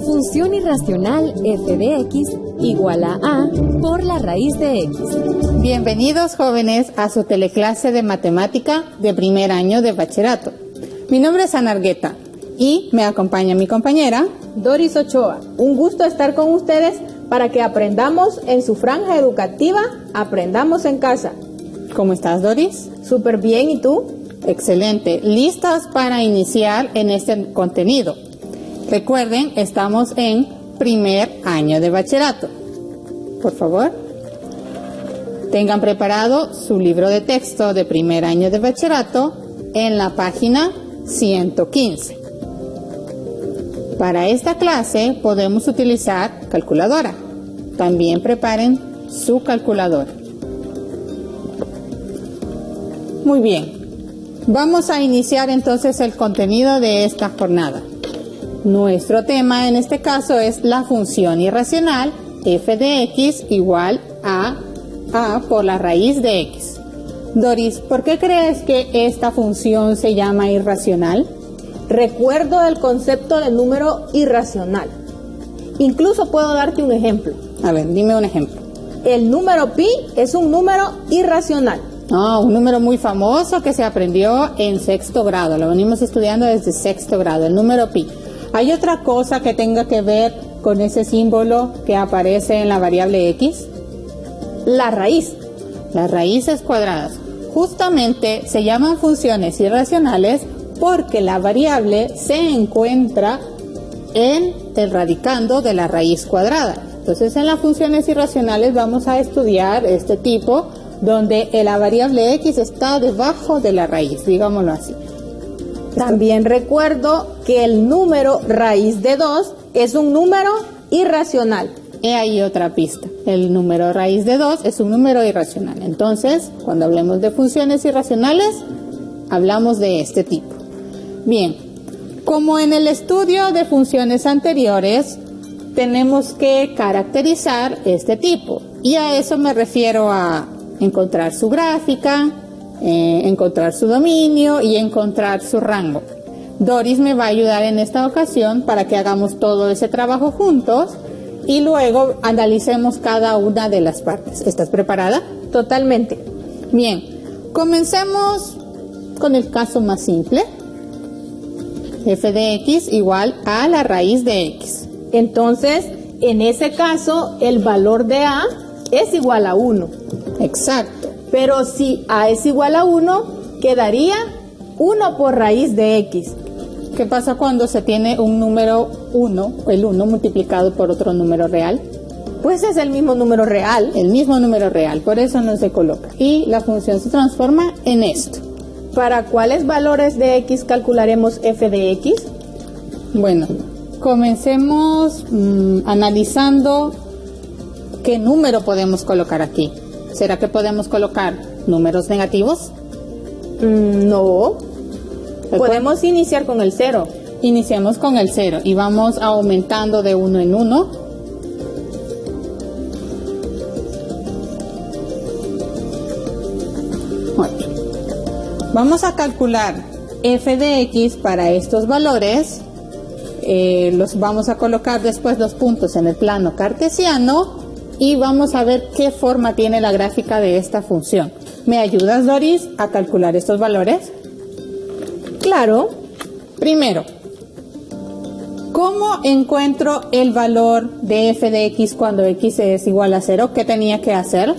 Función irracional f de x igual a por la raíz de x. Bienvenidos, jóvenes, a su teleclase de matemática de primer año de bachillerato. Mi nombre es Ana Argueta y me acompaña mi compañera Doris Ochoa. Un gusto estar con ustedes para que aprendamos en su franja educativa, aprendamos en casa. ¿Cómo estás, Doris? Súper bien, ¿y tú? Excelente. ¿Listas para iniciar en este contenido? Recuerden, estamos en primer año de bachillerato. Por favor, tengan preparado su libro de texto de primer año de bachillerato en la página 115. Para esta clase podemos utilizar calculadora. También preparen su calculadora. Muy bien. Vamos a iniciar entonces el contenido de esta jornada. Nuestro tema en este caso es la función irracional f de x igual a por la raíz de x. Doris, ¿por qué crees que esta función se llama irracional? Recuerdo el concepto de número irracional. Incluso puedo darte un ejemplo. A ver, dime un ejemplo. El número pi es un número irracional. Un número muy famoso que se aprendió en sexto grado. Lo venimos estudiando desde sexto grado, el número pi. ¿Hay otra cosa que tenga que ver con ese símbolo que aparece en la variable x? La raíz. Las raíces cuadradas. Justamente se llaman funciones irracionales porque la variable se encuentra en el radicando de la raíz cuadrada. Entonces, en las funciones irracionales vamos a estudiar este tipo donde la variable x está debajo de la raíz, digámoslo así. También recuerdo que el número raíz de 2 es un número irracional. He ahí otra pista. El número raíz de 2 es un número irracional. Entonces, cuando hablemos de funciones irracionales, hablamos de este tipo. Bien, como en el estudio de funciones anteriores, tenemos que caracterizar este tipo. Y a eso me refiero a encontrar su gráfica, encontrar su dominio y encontrar su rango. Doris me va a ayudar en esta ocasión para que hagamos todo ese trabajo juntos y luego analicemos cada una de las partes. ¿Estás preparada? Totalmente. Bien, comencemos con el caso más simple. F de x igual a la raíz de x. Entonces, en ese caso, el valor de a es igual a 1. Exacto. Pero si a es igual a 1, quedaría 1 por raíz de x. ¿Qué pasa cuando se tiene un número 1, el 1 multiplicado por otro número real? Pues es el mismo número real. El mismo número real, por eso no se coloca. Y la función se transforma en esto. ¿Para cuáles valores de x calcularemos f de x? Bueno, comencemos analizando qué número podemos colocar aquí. ¿Será que podemos colocar números negativos? No. Podemos iniciar con el 0. Iniciamos con el 0 y vamos aumentando de 1 en 1. Vamos a calcular f de x para estos valores. Los vamos a colocar después los puntos en el plano cartesiano y vamos a ver qué forma tiene la gráfica de esta función. ¿Me ayudas, Doris, a calcular estos valores? Claro. Primero, ¿cómo encuentro el valor de f de x cuando x es igual a 0? ¿Qué tenía que hacer?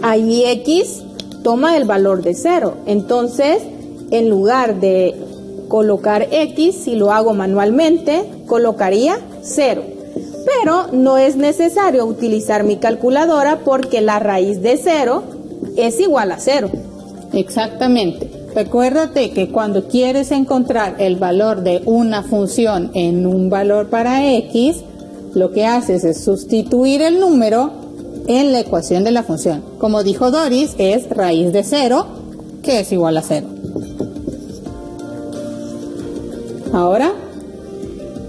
Ahí x toma el valor de 0. Entonces, en lugar de colocar x, si lo hago manualmente, colocaría 0. Pero no es necesario utilizar mi calculadora porque la raíz de 0 es igual a 0. Exactamente. Recuérdate que cuando quieres encontrar el valor de una función en un valor para x, lo que haces es sustituir el número en la ecuación de la función. Como dijo Doris, es raíz de 0, que es igual a 0. Ahora,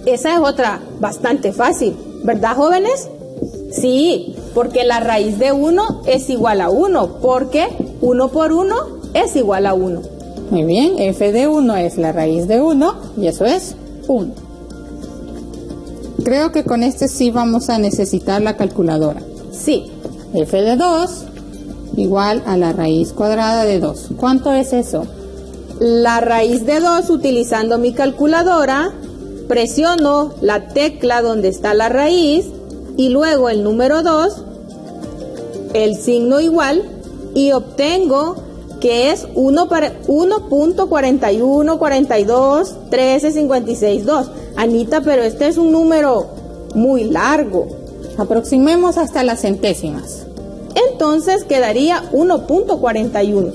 esa es otra bastante fácil, ¿verdad, jóvenes? Sí, porque la raíz de 1 es igual a 1, porque 1 por 1 es igual a 1. Muy bien, f de 1 es la raíz de 1 y eso es 1. Creo que con este sí vamos a necesitar la calculadora. Sí. F de 2 igual a la raíz cuadrada de 2. ¿Cuánto es eso? La raíz de 2, utilizando mi calculadora, presiono la tecla donde está la raíz y luego el número 2, el signo igual, y obtengo que es 1.41421356.2. Anita, pero este es un número muy largo. Aproximemos hasta las centésimas. Entonces quedaría 1.41.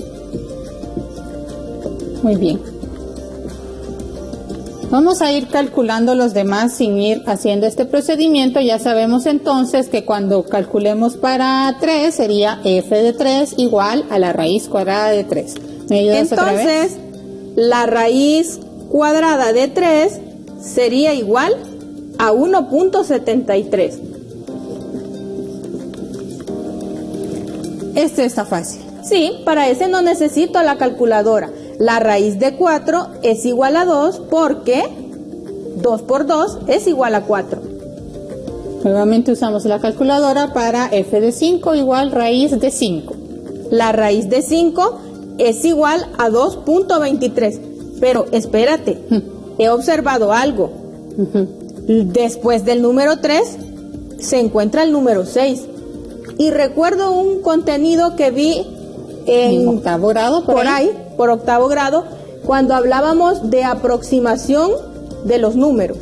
Muy bien. Vamos a ir calculando los demás sin ir haciendo este procedimiento. Ya sabemos entonces que cuando calculemos para 3 sería f de 3 igual a la raíz cuadrada de 3. ¿Me ayudas otra vez? Entonces, la raíz cuadrada de 3 sería igual a 1.73. Este está fácil. Sí, para ese no necesito la calculadora. La raíz de 4 es igual a 2 porque 2 por 2 es igual a 4. Nuevamente usamos la calculadora para f de 5 igual raíz de 5. La raíz de 5 es igual a 2.23. Pero espérate, he observado algo. Después del número 3 se encuentra el número 6. Y recuerdo un contenido que vi en octavo grado, por octavo grado, cuando hablábamos de aproximación de los números.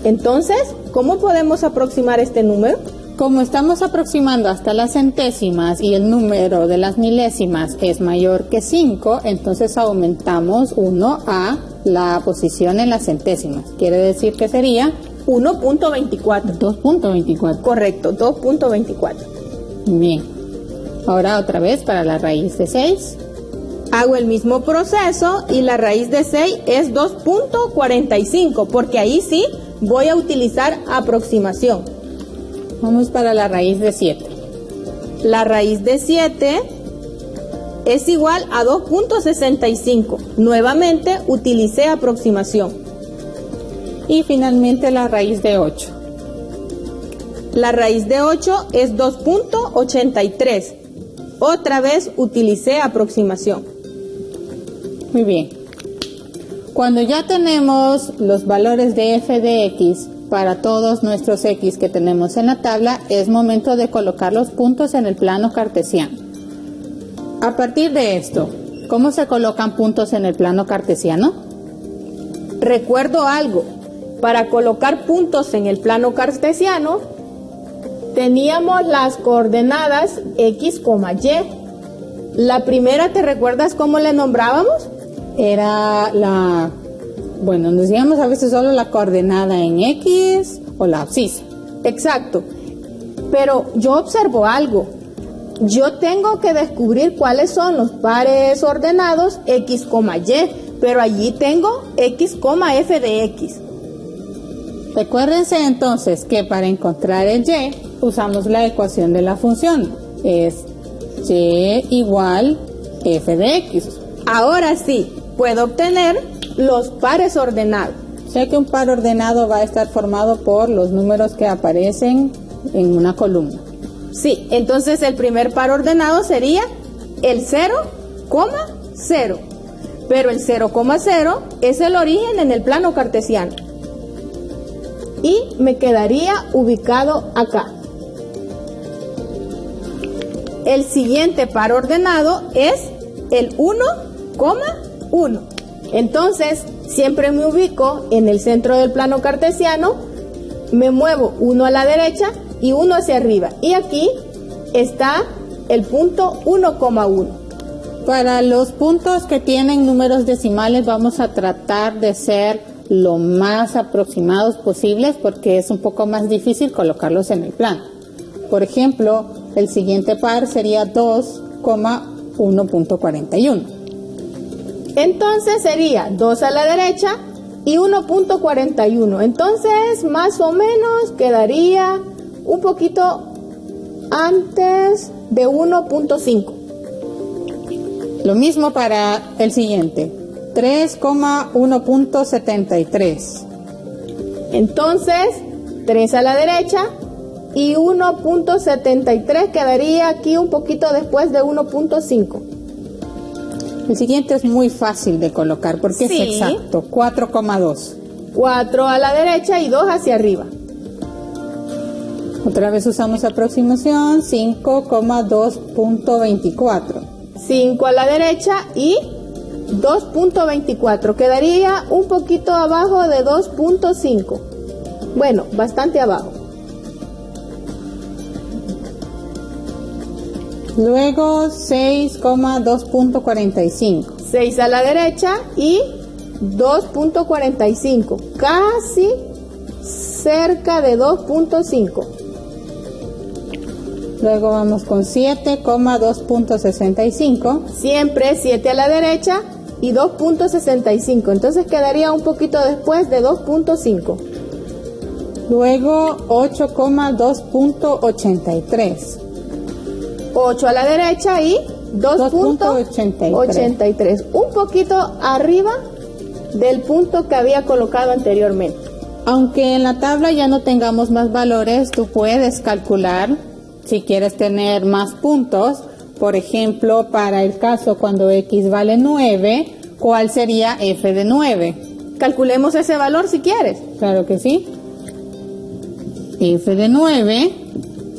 Entonces, ¿cómo podemos aproximar este número? Como estamos aproximando hasta las centésimas y el número de las milésimas es mayor que 5, entonces aumentamos 1 a la posición en las centésimas. Quiere decir que sería 1.24. 2.24. Correcto, 2.24. Bien. Ahora otra vez para la raíz de 6. Hago el mismo proceso y la raíz de 6 es 2.45, porque ahí sí voy a utilizar aproximación. Vamos para la raíz de 7. La raíz de 7 es igual a 2.65. Nuevamente utilicé aproximación. Y finalmente la raíz de 8. La raíz de 8 es 2.83. Otra vez utilicé aproximación. Muy bien. Cuando ya tenemos los valores de f de x para todos nuestros x que tenemos en la tabla, es momento de colocar los puntos en el plano cartesiano. A partir de esto, ¿cómo se colocan puntos en el plano cartesiano? Recuerdo algo. Para colocar puntos en el plano cartesiano, teníamos las coordenadas x, y. La primera, ¿te recuerdas cómo le nombrábamos? Era nos decíamos a veces solo la coordenada en x o la abscisa. Exacto. Pero yo observo algo. Yo tengo que descubrir cuáles son los pares ordenados x, y, pero allí tengo x, f de x. Recuérdense entonces que para encontrar el y usamos la ecuación de la función. Es y igual f de x. Ahora sí, puedo obtener los pares ordenados. Sé que un par ordenado va a estar formado por los números que aparecen en una columna. Sí, entonces el primer par ordenado sería el 0, 0. Pero el 0, 0 es el origen en el plano cartesiano. Y me quedaría ubicado acá. El siguiente par ordenado es el 1, 1. Entonces, siempre me ubico en el centro del plano cartesiano, me muevo 1 a la derecha y 1 hacia arriba. Y aquí está el punto 1,1. Para los puntos que tienen números decimales vamos a tratar de ser lo más aproximados posibles porque es un poco más difícil colocarlos en el plano. Por ejemplo, el siguiente par sería 2,1.41. Entonces sería 2 a la derecha y 1.41. Entonces, más o menos quedaría un poquito antes de 1.5. Lo mismo para el siguiente, 3,1.73. Entonces, 3 a la derecha y 1.73 quedaría aquí un poquito después de 1.5. El siguiente es muy fácil de colocar porque Sí. es exacto, 4,2. 4 a la derecha y 2 hacia arriba. Otra vez usamos aproximación, 5,2.24. 5 a la derecha y 2.24. Quedaría un poquito abajo de 2.5. Bueno, bastante abajo. Luego 6,2.45. 6 a la derecha y 2.45. Casi cerca de 2.5. Luego vamos con 7,2.65. Siempre 7 a la derecha y 2.65. Entonces quedaría un poquito después de 2.5. Luego 8,2.83. 8 a la derecha y 2.83. Un poquito arriba del punto que había colocado anteriormente. Aunque en la tabla ya no tengamos más valores, tú puedes calcular si quieres tener más puntos. Por ejemplo, para el caso cuando x vale 9, ¿cuál sería f de 9? Calculemos ese valor si quieres. Claro que sí. F de 9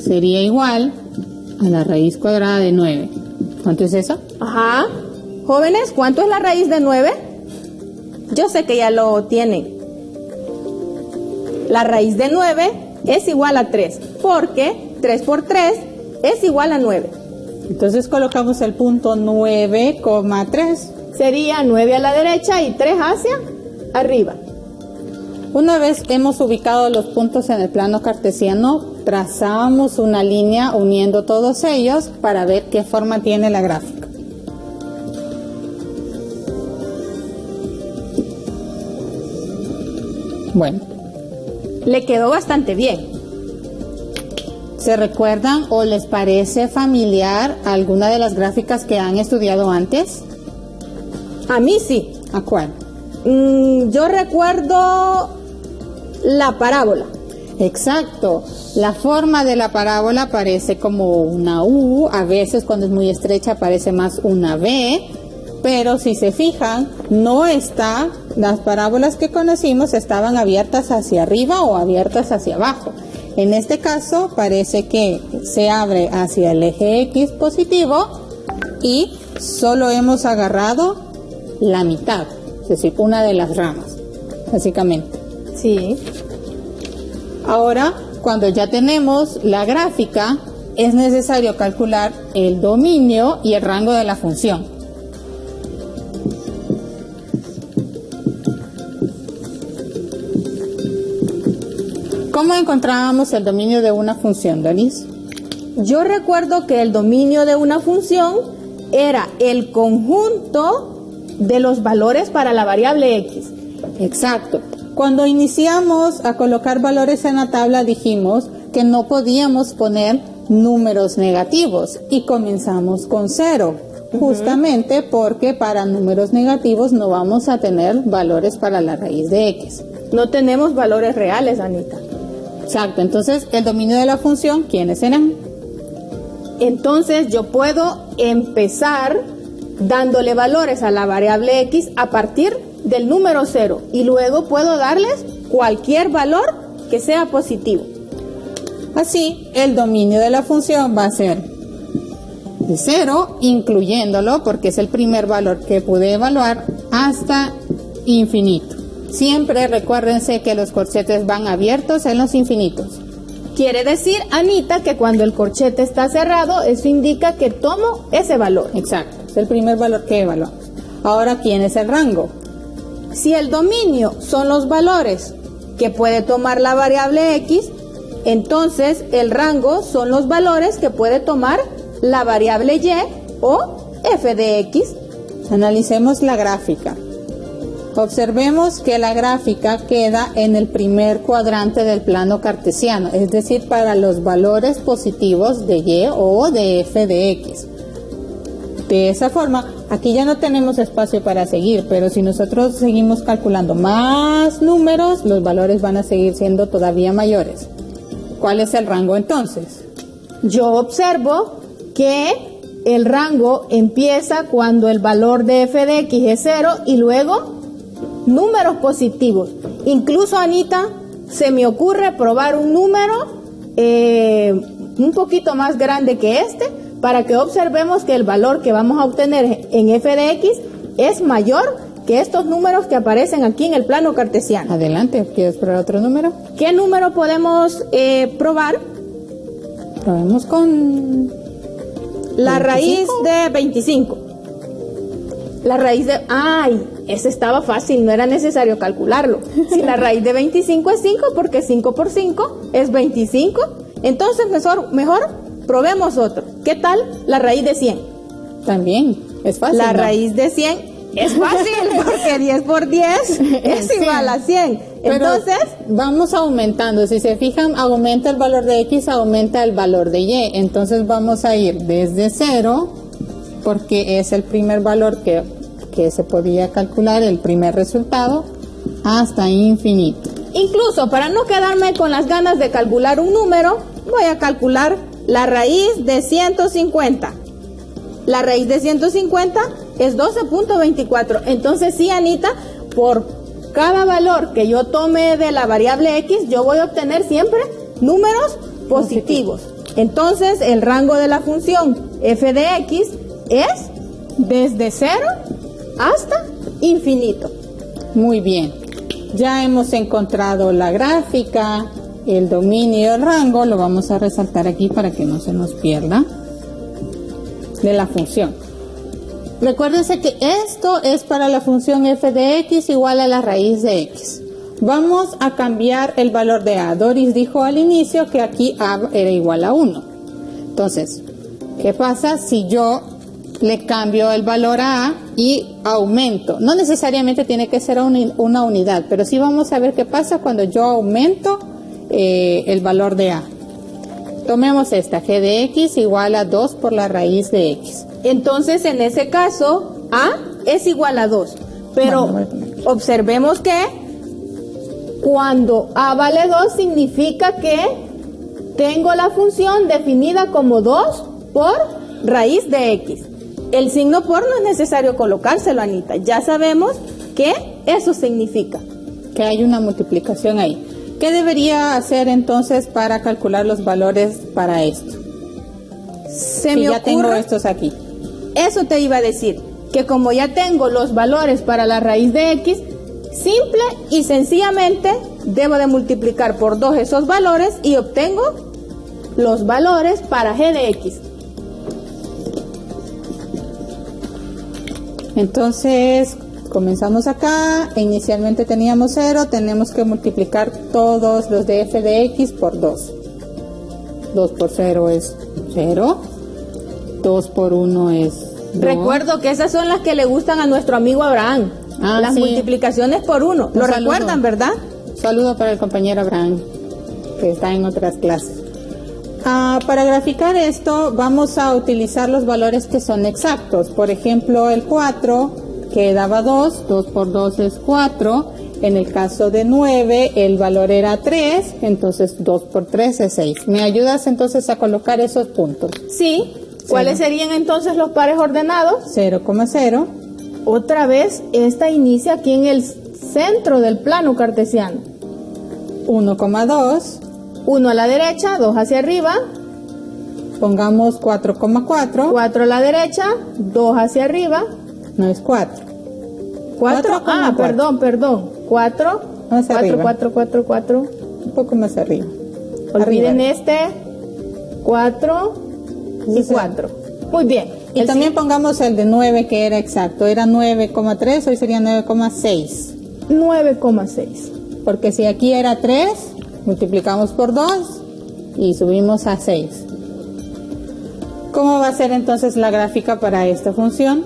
sería igual a la raíz cuadrada de 9. ¿Cuánto es eso? Ajá. Jóvenes, ¿cuánto es la raíz de 9? Yo sé que ya lo tienen. La raíz de 9 es igual a 3, porque 3 por 3 es igual a 9. Entonces colocamos el punto 9,3. Sería 9 a la derecha y 3 hacia arriba. Una vez hemos ubicado los puntos en el plano cartesiano, trazamos una línea uniendo todos ellos para ver qué forma tiene la gráfica. Bueno, Le quedó bastante bien. ¿se recuerdan o les parece familiar alguna de las gráficas que han estudiado antes? A mí sí. ¿A cuál? Yo recuerdo la parábola. Exacto. La forma de la parábola parece como una U, a veces cuando es muy estrecha parece más una V, pero si se fijan, las parábolas que conocimos estaban abiertas hacia arriba o abiertas hacia abajo. En este caso parece que se abre hacia el eje X positivo y solo hemos agarrado la mitad, es decir, una de las ramas, básicamente. Sí. Ahora, cuando ya tenemos la gráfica, es necesario calcular el dominio y el rango de la función. ¿Cómo encontrábamos el dominio de una función, Doris? Yo recuerdo que el dominio de una función era el conjunto de los valores para la variable X. Exacto. Cuando iniciamos a colocar valores en la tabla dijimos que no podíamos poner números negativos y comenzamos con 0, justamente porque para números negativos no vamos a tener valores para la raíz de X. No tenemos valores reales, Anita. Exacto, entonces el dominio de la función, ¿quiénes serán? Entonces yo puedo empezar dándole valores a la variable X a partir del número 0 y luego puedo darles cualquier valor que sea positivo. Así, el dominio de la función va a ser de 0, incluyéndolo porque es el primer valor que pude evaluar, hasta infinito. Siempre recuérdense que los corchetes van abiertos en los infinitos. Quiere decir, Anita, que cuando el corchete está cerrado, eso indica que tomo ese valor. Exacto, es el primer valor que evaluamos. Ahora, ¿quién es el rango? Si el dominio son los valores que puede tomar la variable X, entonces el rango son los valores que puede tomar la variable Y o f de X. Analicemos la gráfica. Observemos que la gráfica queda en el primer cuadrante del plano cartesiano, es decir, para los valores positivos de Y o de f de X. De esa forma, aquí ya no tenemos espacio para seguir, pero si nosotros seguimos calculando más números, los valores van a seguir siendo todavía mayores. ¿Cuál es el rango entonces? Yo observo que el rango empieza cuando el valor de f de x es 0 y luego números positivos. Incluso, Anita, se me ocurre probar un número un poquito más grande que este para que observemos que el valor que vamos a obtener en f de x es mayor que estos números que aparecen aquí en el plano cartesiano. Adelante, ¿quieres probar otro número? ¿Qué número podemos probar? Probemos con la 25. raíz de 25. La raíz de... ¡Ay! Ese estaba fácil, no era necesario calcularlo. Si la raíz de 25 es 5, porque 5 por 5 es 25, entonces mejor probemos otro. ¿Qué tal la raíz de 100? También, es fácil. La ¿no? raíz de 100 es fácil, porque 10 por 10 es igual a 100. Entonces, pero vamos aumentando. Si se fijan, aumenta el valor de X, aumenta el valor de Y. Entonces vamos a ir desde 0, porque es el primer valor que se podía calcular, el primer resultado, hasta infinito. Incluso para no quedarme con las ganas de calcular un número, voy a calcular la raíz de 150. La raíz de 150 es 12.24. Entonces sí, Anita, por cada valor que yo tome de la variable X, yo voy a obtener siempre números positivos. Entonces el rango de la función f de X es desde 0 hasta infinito. Muy bien. Ya hemos encontrado la gráfica, el dominio y el rango. Lo vamos a resaltar aquí para que no se nos pierda, de la función. Recuérdense que esto es para la función f de x igual a la raíz de x. Vamos a cambiar el valor de a. Doris dijo al inicio que aquí a era igual a 1. Entonces, ¿qué pasa si yo le cambio el valor a a y aumento? No necesariamente tiene que ser una unidad, pero sí vamos a ver qué pasa cuando yo aumento el valor de a. Tomemos esta, g de x igual a 2 por la raíz de x. Entonces, en ese caso, a es igual a 2. Pero observemos que cuando a vale 2 significa que tengo la función definida como 2 por raíz de x. El signo por no es necesario colocárselo, Anita. Ya sabemos que eso significa que hay una multiplicación ahí. ¿Qué debería hacer entonces para calcular los valores para esto? Si ya tengo estos aquí. Eso te iba a decir, que como ya tengo los valores para la raíz de x, simple y sencillamente debo de multiplicar por 2 esos valores y obtengo los valores para g de x. Entonces, comenzamos acá, inicialmente teníamos 0, tenemos que multiplicar todos los de f de x por 2. 2 por 0 es 0, 2 por 1 es 2. Recuerdo que esas son las que le gustan a nuestro amigo Abraham, las sí. Multiplicaciones por 1. Lo recuerdan, ¿verdad? Saludo para el compañero Abraham, que está en otras clases. Para graficar esto vamos a utilizar los valores que son exactos. Por ejemplo, el 4 que daba 2, 2 por 2 es 4. En el caso de 9 el valor era 3, entonces 2 por 3 es 6. ¿Me ayudas entonces a colocar esos puntos? Sí. ¿Cuáles serían entonces los pares ordenados? 0,0. Otra vez, esta inicia aquí en el centro del plano cartesiano. 1,2. 1 a la derecha, 2 hacia arriba. Pongamos 4,4. 4 a la derecha, 2 hacia arriba. No es 4. 4, perdón. 4, más arriba. 4. Un poco más arriba. Olviden arriba. este. 4 y 4. Muy bien. Y también pongamos el de 9 que era exacto. Era 9,3, hoy sería 9,6. 9,6. Porque si aquí era 3, multiplicamos por 2 y subimos a 6. ¿Cómo va a ser entonces la gráfica para esta función?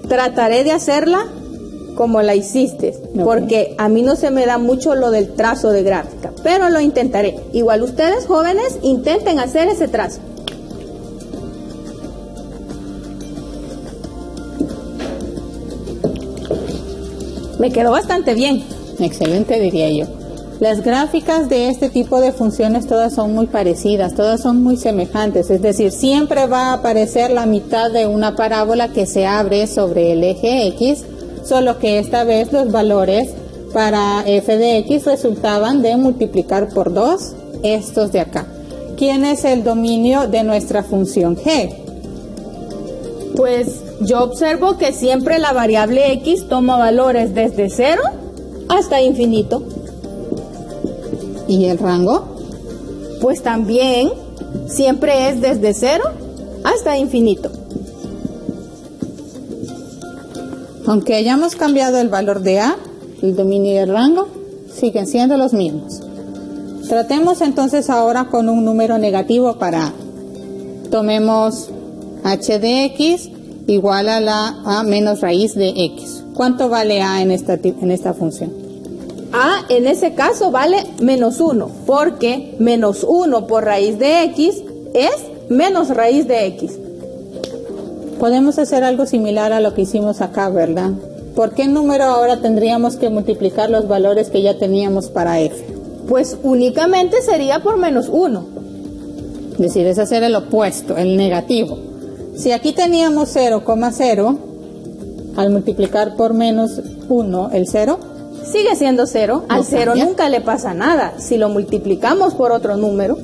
Trataré de hacerla como la hiciste, porque a mí no se me da mucho lo del trazo de gráfica, pero lo intentaré. Igual ustedes, jóvenes, intenten hacer ese trazo. Me quedó bastante bien. Excelente, diría yo. Las gráficas de este tipo de funciones todas son muy parecidas, todas son muy semejantes, es decir, siempre va a aparecer la mitad de una parábola que se abre sobre el eje X, solo que esta vez los valores para f de X resultaban de multiplicar por 2 estos de acá. ¿Quién es el dominio de nuestra función g? Pues yo observo que siempre la variable X toma valores desde 0 hasta infinito. ¿Y el rango? Pues también siempre es desde 0 hasta infinito. Aunque hayamos cambiado el valor de A, el dominio y el rango siguen siendo los mismos. Tratemos entonces ahora con un número negativo para A. Tomemos h de x igual a la a menos raíz de x. ¿Cuánto vale A en esta función? A en ese caso vale menos 1, porque menos 1 por raíz de X es menos raíz de X. Podemos hacer algo similar a lo que hicimos acá, ¿verdad? ¿Por qué número ahora tendríamos que multiplicar los valores que ya teníamos para f? Pues únicamente sería por menos 1. Es decir, es hacer el opuesto, el negativo. Si aquí teníamos 0,0, al multiplicar por menos 1, el 0... sigue siendo 0, al 0 nunca le pasa nada, si lo multiplicamos por otro número.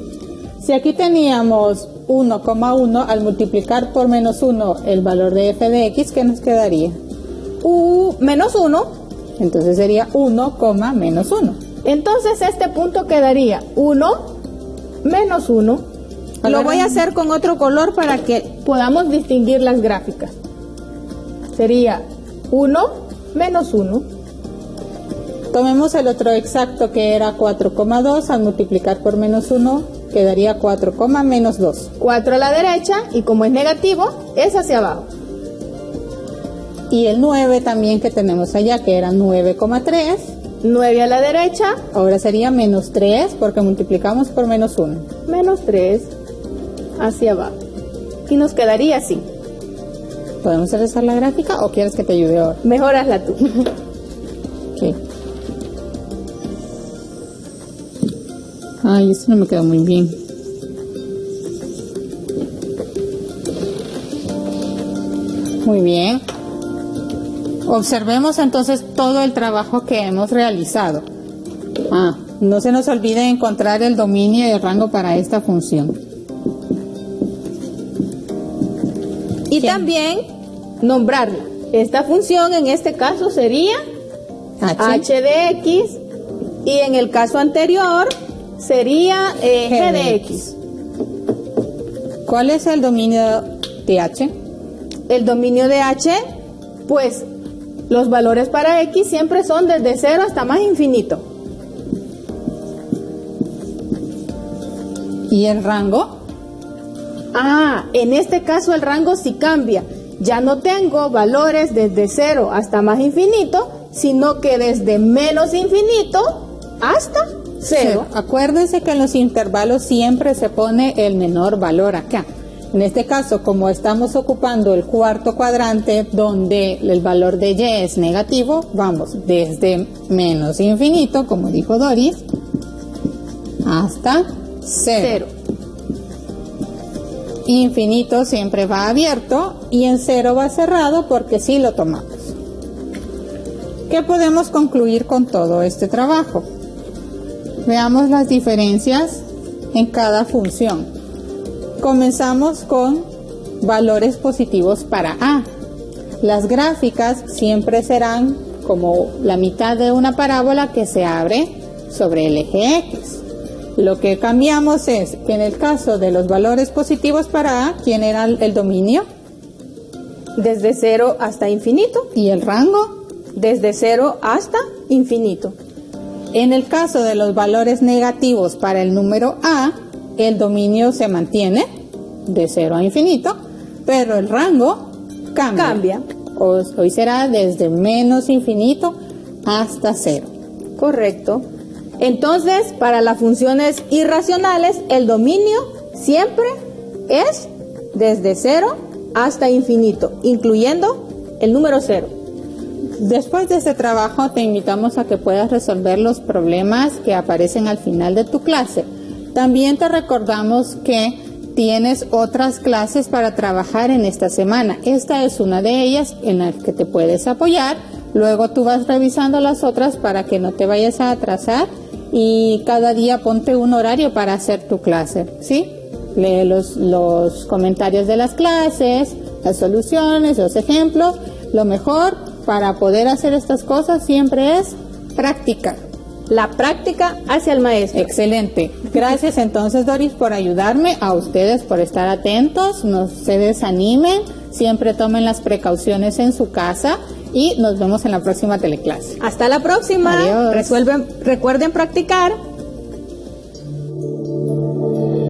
Si aquí teníamos 1,1, al multiplicar por menos 1 el valor de f de x, ¿qué nos quedaría? Menos 1. Entonces sería 1, menos 1. Entonces este punto quedaría 1, menos 1. Lo voy a hacer con otro color para que podamos distinguir las gráficas. Sería 1, menos 1. Tomemos el otro exacto que era 4,2, al multiplicar por menos 1 quedaría 4, menos 2. 4 a la derecha y como es negativo es hacia abajo. Y el 9 también que tenemos allá que era 9,3. 9 a la derecha. Ahora sería menos 3 porque multiplicamos por menos 1. Menos 3 hacia abajo. Y nos quedaría así. ¿Podemos regresar la gráfica o quieres que te ayude ahora? Mejor hazla tú. Ok. Ay, esto no me quedó muy bien. Muy bien. Observemos entonces todo el trabajo que hemos realizado. No se nos olvide encontrar el dominio y el rango para esta función. Y también nombrarla. Esta función en este caso sería h de x y en el caso anterior sería g de x. ¿Cuál es el dominio de h? El dominio de h, pues los valores para x siempre son desde 0 hasta más infinito. ¿Y el rango? En este caso el rango sí cambia. Ya no tengo valores desde 0 hasta más infinito, sino que desde menos infinito hasta 0. Acuérdense que en los intervalos siempre se pone el menor valor acá. En este caso, como estamos ocupando el cuarto cuadrante donde el valor de y es negativo, vamos desde menos infinito, como dijo Doris, hasta 0. Infinito siempre va abierto y en 0 va cerrado porque sí lo tomamos. ¿Qué podemos concluir con todo este trabajo? Veamos las diferencias en cada función. Comenzamos con valores positivos para A. Las gráficas siempre serán como la mitad de una parábola que se abre sobre el eje X. Lo que cambiamos es que en el caso de los valores positivos para A, ¿quién era el dominio? Desde 0 hasta infinito. ¿Y el rango? Desde 0 hasta infinito. En el caso de los valores negativos para el número A, el dominio se mantiene de 0 a infinito, pero el rango cambia. Hoy será desde menos infinito hasta 0. Correcto. Entonces, para las funciones irracionales, el dominio siempre es desde 0 hasta infinito, incluyendo el número 0. Después de este trabajo te invitamos a que puedas resolver los problemas que aparecen al final de tu clase. También te recordamos que tienes otras clases para trabajar en esta semana. Esta es una de ellas en la que te puedes apoyar. Luego tú vas revisando las otras para que no te vayas a atrasar y cada día ponte un horario para hacer tu clase, ¿sí? Lee los comentarios de las clases, las soluciones, los ejemplos. Lo mejor para poder hacer estas cosas siempre es práctica. La práctica hacia el maestro. Excelente. Gracias entonces, Doris, por ayudarme, a ustedes por estar atentos, no se desanimen, siempre tomen las precauciones en su casa y nos vemos en la próxima teleclase. Hasta la próxima. Adiós. Recuerden practicar.